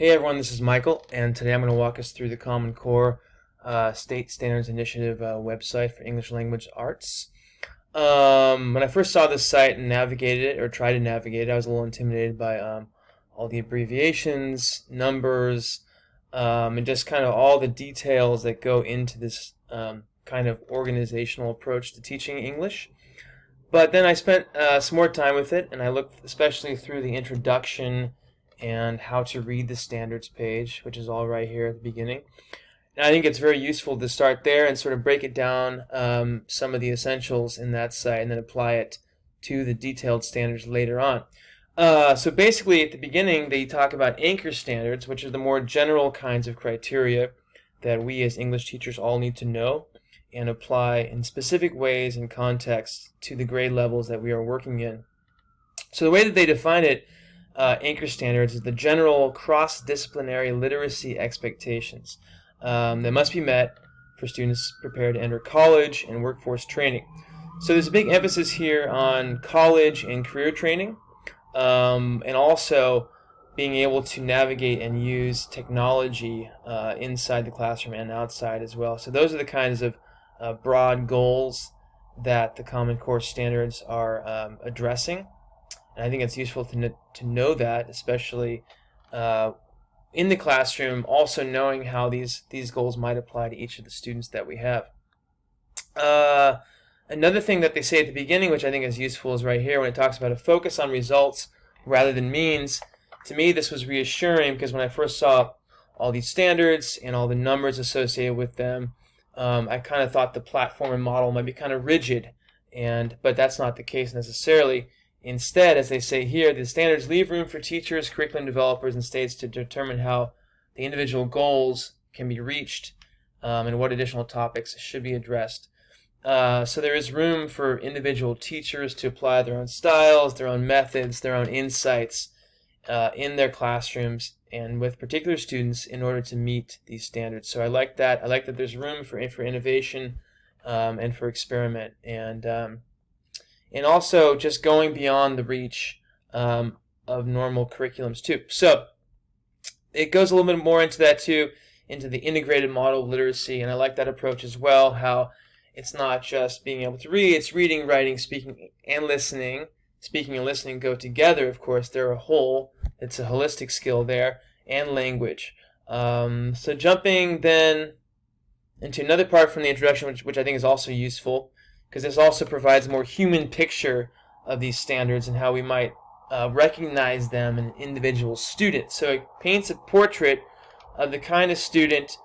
Hey everyone, this is Michael, and today I'm going to walk us through the Common Core State Standards Initiative website for English Language Arts. When I first saw this site and navigated it, or tried to navigate it, I was a little intimidated by all the abbreviations, numbers, and just kind of all the details that go into this kind of organizational approach to teaching English. But then I spent some more time with it, and I looked especially through the introduction and how to read the standards page, which is all right here at the beginning. And I think it's very useful to start there and sort of break it down, some of the essentials in that site, and then apply it to the detailed standards later on. So basically, at the beginning, they talk about anchor standards, which are the more general kinds of criteria that we as English teachers all need to know and apply in specific ways and contexts to the grade levels that we are working in. So the way that they define it, anchor standards, is the general cross-disciplinary literacy expectations that must be met for students prepared to enter college and workforce training. So there's a big emphasis here on college and career training, and also being able to navigate and use technology inside the classroom and outside as well. So those are the kinds of broad goals that the Common Core standards are addressing. And I think it's useful to know that, especially in the classroom, also knowing how these goals might apply to each of the students that we have. Another thing that they say at the beginning, which I think is useful, is right here when it talks about a focus on results rather than means. To me, this was reassuring because when I first saw all these standards and all the numbers associated with them, I kind of thought the platform and model might be kind of rigid, but that's not the case necessarily. Instead, as they say here, the standards leave room for teachers, curriculum developers, and states to determine how the individual goals can be reached and what additional topics should be addressed. So there is room for individual teachers to apply their own styles, their own methods, their own insights in their classrooms and with particular students in order to meet these standards. So I like that. I like that there's room for innovation and for experiment, and also just going beyond the reach of normal curriculums too. So it goes a little bit more into that too, into the integrated model of literacy, and I like that approach as well, how it's not just being able to read, it's reading, writing, speaking, and listening. Speaking and listening go together, of course. They're a whole. It's a holistic skill there, and language. So jumping then into another part from the introduction, which I think is also useful, because this also provides a more human picture of these standards and how we might recognize them in individual students. So it paints a portrait of the kind of student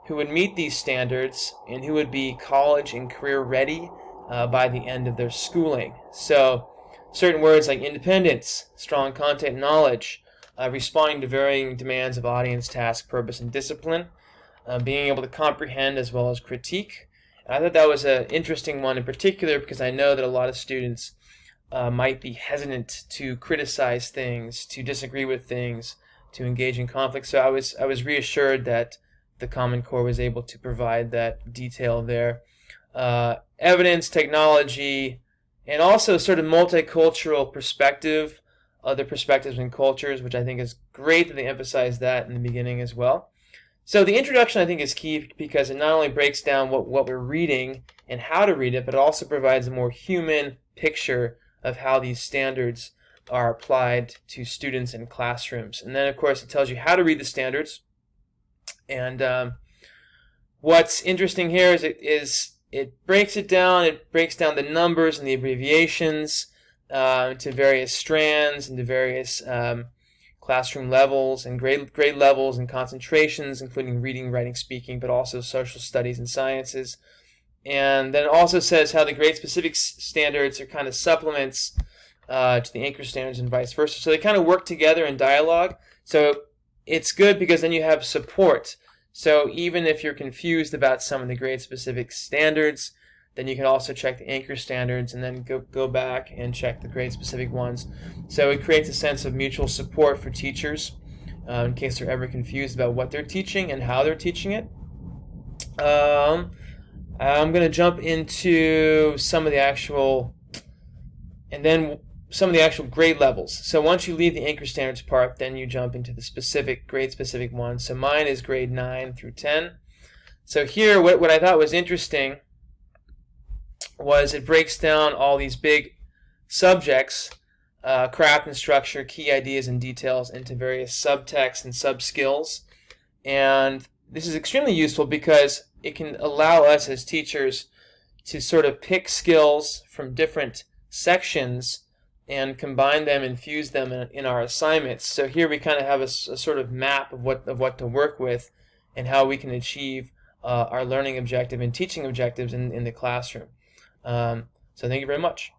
who would meet these standards and who would be college and career ready by the end of their schooling. So certain words like independence, strong content knowledge, responding to varying demands of audience, task, purpose, and discipline, being able to comprehend as well as critique. I thought that was an interesting one in particular because I know that a lot of students might be hesitant to criticize things, to disagree with things, to engage in conflict. So I was reassured that the Common Core was able to provide that detail there. Evidence, technology, and also sort of multicultural perspective, other perspectives and cultures, which I think is great that they emphasize that in the beginning as well. So the introduction I think is key because it not only breaks down what we're reading and how to read it, but it also provides a more human picture of how these standards are applied to students in classrooms. And then of course it tells you how to read the standards. And what's interesting here is it breaks it down. It breaks down the numbers and the abbreviations to various strands and to various classroom levels and grade levels and concentrations, including reading, writing, speaking, but also social studies and sciences. And then it also says how the grade-specific standards are kind of supplements to the anchor standards and vice versa. So they kind of work together in dialogue. So it's good because then you have support. So even if you're confused about some of the grade-specific standards, then you can also check the anchor standards and then go back and check the grade-specific ones. So it creates a sense of mutual support for teachers in case they're ever confused about what they're teaching and how they're teaching it. I'm going to jump into some of the actual, and then some of the actual grade levels. So once you leave the anchor standards part, then you jump into the specific grade-specific ones. So mine is grade 9 through 10. So here, what I thought was interesting was it breaks down all these big subjects, craft and structure, key ideas and details, into various subtexts and sub-skills. And this is extremely useful because it can allow us as teachers to sort of pick skills from different sections and combine them and fuse them in our assignments. So here we kind of have a sort of map of what to work with and how we can achieve our learning objective and teaching objectives in the classroom. So thank you very much.